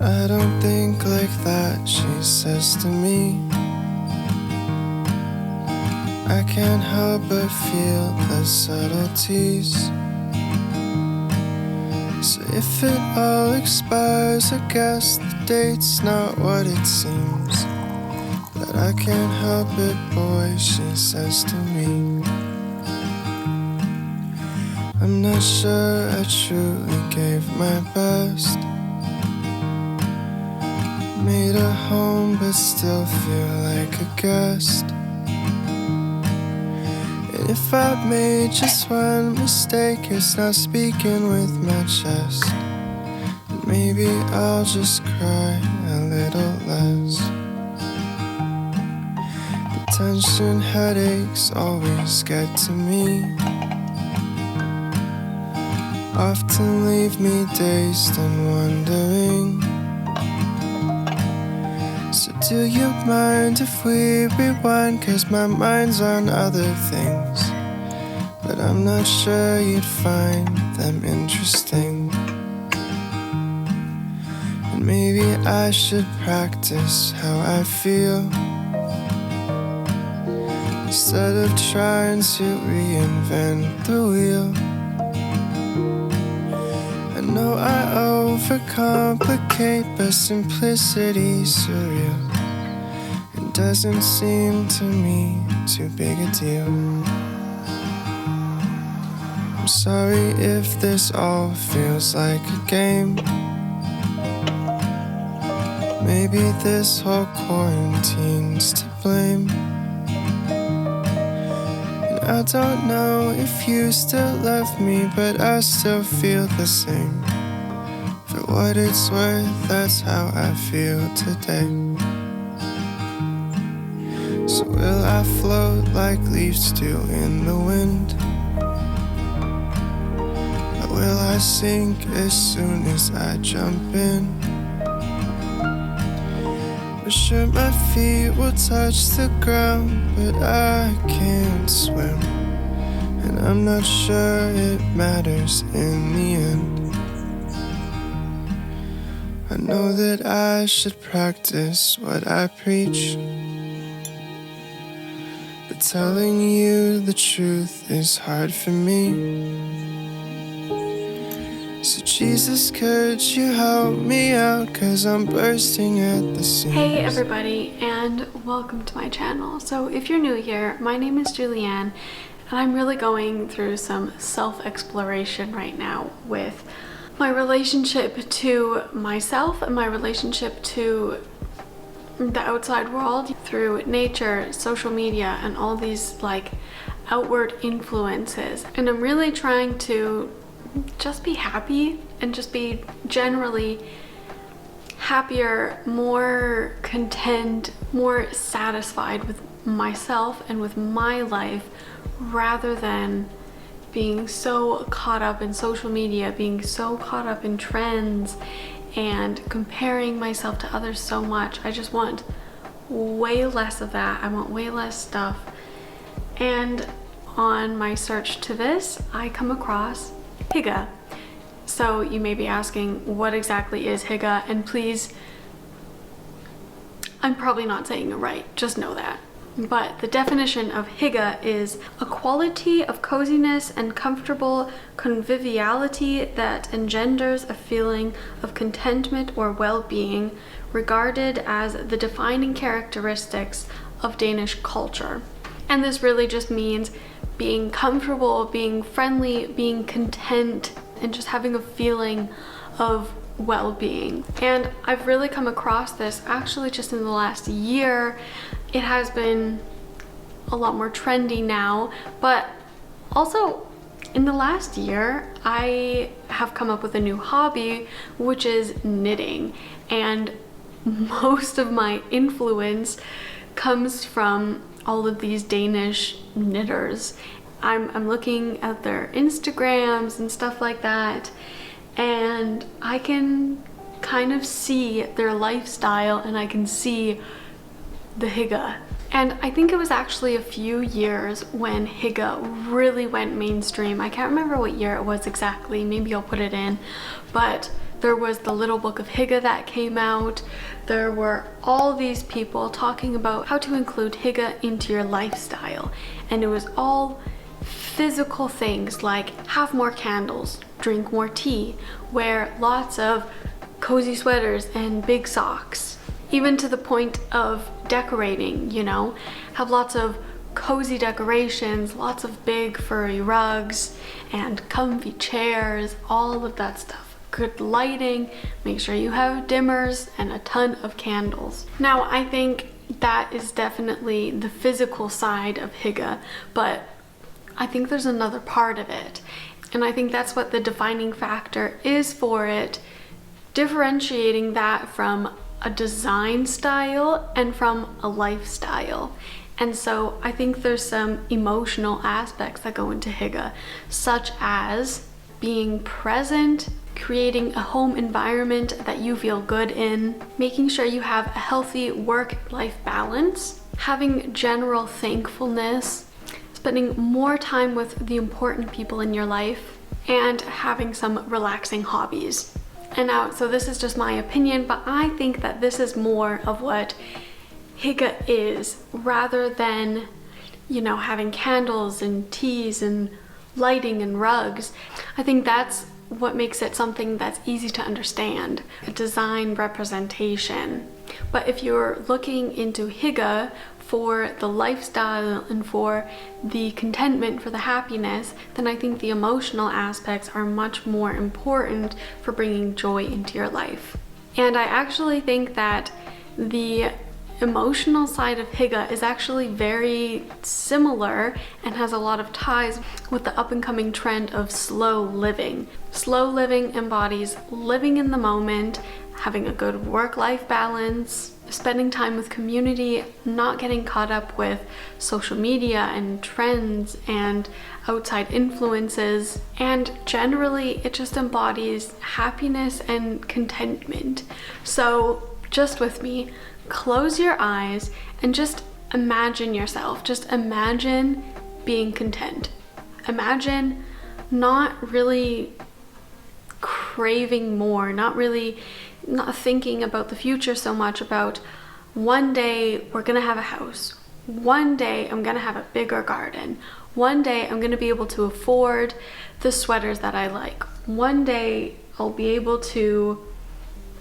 I don't think like that, she says to me. I can't help but feel the subtleties. So if it all expires, I guess the date's not what it seems. But I can't help it, boy, she says to me. I'm not sure I truly gave my best. Made a home but still feel like a guest. And if I've made just one mistake, it's not speaking with my chest. And maybe I'll just cry a little less. The tension, headaches always get to me. Often leave me dazed and wondering. So do you mind if we rewind? 'Cause my mind's on other things, but I'm not sure you'd find them interesting. And maybe I should practice how I feel, instead of trying to reinvent the wheel. I know I overcomplicate, but simplicity's surreal. It doesn't seem to me too big a deal. I'm sorry if this all feels like a game. Maybe this whole quarantine's to blame. I don't know if you still love me, but I still feel the same. For what it's worth, that's how I feel today. So will I float like leaves do in the wind? Or will I sink as soon as I jump in? I'm sure my feet will touch the ground, but I can't swim. And I'm not sure it matters in the end. I know that I should practice what I preach, but telling you the truth is hard for me. So Jesus, could you help me out? 'Cause I'm bursting at the seams. Hey everybody, and welcome to my channel. So if you're new here, my name is Julianne, and I'm really going through some self-exploration right now with my relationship to myself and my relationship to the outside world through nature, social media, and all these like outward influences. And I'm really trying to just be happy and just be generally happier, more content, more satisfied with myself and with my life, rather than being so caught up in social media, being so caught up in trends and comparing myself to others so much. I just want way less of that. I want way less stuff. And on my search to this, I come across HYGGE. So you may be asking, what exactly is HYGGE? And please, I'm probably not saying it right, just know that. But the definition of HYGGE is a quality of coziness and comfortable conviviality that engenders a feeling of contentment or well-being, regarded as the defining characteristics of Danish culture. And this really just means being comfortable, being friendly, being content, and just having a feeling of well-being. And I've really come across this actually just in the last year. It has been a lot more trendy now, but also in the last year I have come up with a new hobby, which is knitting. And most of my influence comes from all of these Danish knitters. I'm looking at their Instagrams and stuff like that, and I can kind of see their lifestyle, and I can see the HYGGE. And I think it was actually a few years when HYGGE really went mainstream. I can't remember what year it was exactly, maybe I'll put it in, but There was the Little Book of HYGGE that came out. There were all these people talking about how to include HYGGE into your lifestyle. And it was all physical things like have more candles, drink more tea, wear lots of cozy sweaters and big socks. Even to the point of decorating, you know, have lots of cozy decorations, lots of big furry rugs and comfy chairs, all of that stuff. Good lighting, make sure you have dimmers and a ton of candles. Now, I think that is definitely the physical side of HYGGE, but I think there's another part of it. And I think that's what the defining factor is for it, differentiating that from a design style and from a lifestyle. And so I think there's some emotional aspects that go into HYGGE, such as being present, creating a home environment that you feel good in, making sure you have a healthy work-life balance, having general thankfulness, spending more time with the important people in your life, and having some relaxing hobbies. And now, so this is just my opinion, but I think that this is more of what HYGGE is, rather than, you know, having candles and teas and lighting and rugs. I think that's what makes it something that's easy to understand, a design representation. But if you're looking into HYGGE for the lifestyle and for the contentment, for the happiness, then I think the emotional aspects are much more important for bringing joy into your life. And I actually think that the emotional side of HYGGE is actually very similar and has a lot of ties with the up-and-coming trend of slow living. Slow living embodies living in the moment, having a good work-life balance, spending time with community, not getting caught up with social media and trends and outside influences, and generally it just embodies happiness and contentment. So just with me, close your eyes and just imagine yourself. Just imagine being content. Imagine not really craving more, not thinking about the future so much, about one day we're gonna have a house. One day I'm gonna have a bigger garden. One day I'm gonna be able to afford the sweaters that I like. One day I'll be able to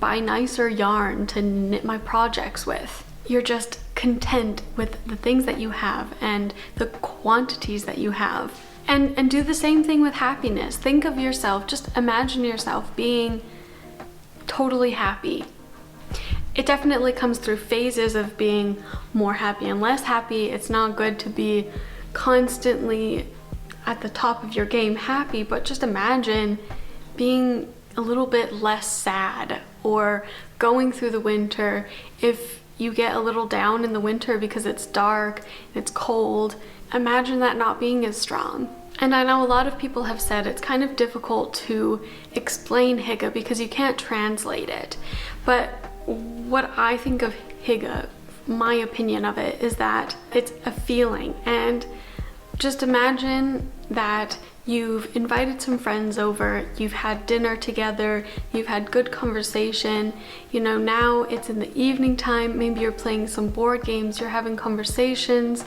buy nicer yarn to knit my projects with. You're just content with the things that you have and the quantities that you have. And do the same thing with happiness. Think of yourself, just imagine yourself being totally happy. It definitely comes through phases of being more happy and less happy. It's not good to be constantly at the top of your game happy, but just imagine being a little bit less sad, or going through the winter. If you get a little down in the winter because it's dark and it's cold, imagine that not being as strong. And I know a lot of people have said it's kind of difficult to explain HYGGE because you can't translate it. But what I think of HYGGE, my opinion of it, is that it's a feeling. And just imagine that you've invited some friends over, you've had dinner together, you've had good conversation, you know, now it's in the evening time, maybe you're playing some board games, you're having conversations,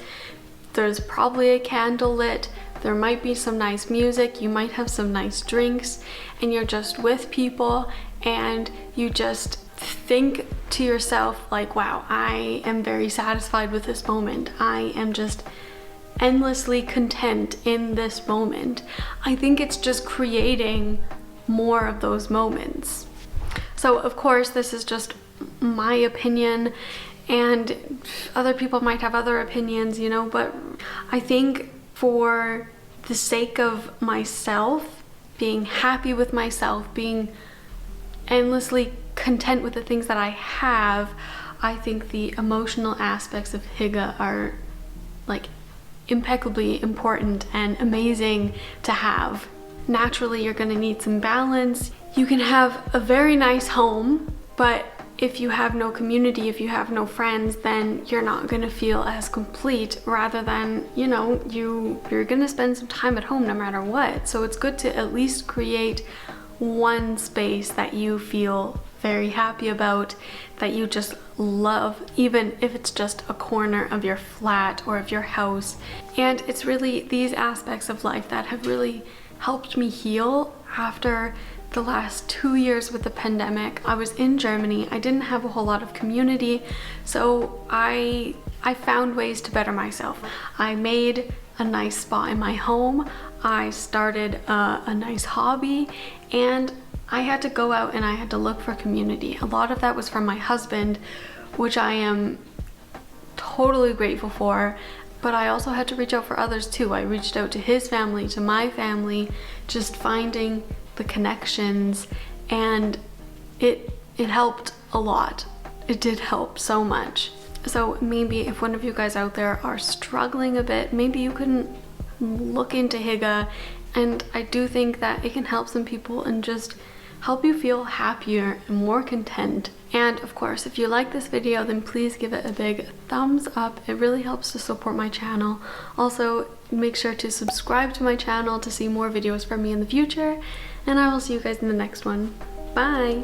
there's probably a candle lit, there might be some nice music, you might have some nice drinks, and you're just with people, and you just think to yourself like, wow, I am very satisfied with this moment. I am just endlessly content in this moment. I think it's just creating more of those moments. So of course this is just my opinion, and other people might have other opinions, you know, but I think for the sake of myself, being happy with myself, being endlessly content with the things that I have, I think the emotional aspects of HYGGE are like impeccably important and amazing to have. Naturally, you're gonna need some balance. You can have a very nice home, but if you have no community, if you have no friends, then you're not gonna feel as complete, rather than, you know, you're gonna spend some time at home no matter what. So it's good to at least create one space that you feel very happy about, that you just love, even if it's just a corner of your flat or of your house. And it's really these aspects of life that have really helped me heal after the last 2 years with the pandemic. I was in Germany, I didn't have a whole lot of community, so I found ways to better myself. I made a nice spa in my home, I started a nice hobby, and I had to go out and I had to look for community. A lot of that was from my husband, which I am totally grateful for, but I also had to reach out for others too. I reached out to his family, to my family, just finding the connections, and it helped a lot. It did help so much. So maybe if one of you guys out there are struggling a bit, maybe you can look into HYGGE, and I do think that it can help some people and just help you feel happier and more content. And of course, if you like this video, then please give it a big thumbs up. It really helps to support my channel. Also, make sure to subscribe to my channel to see more videos from me in the future, and I will see you guys in the next one. Bye!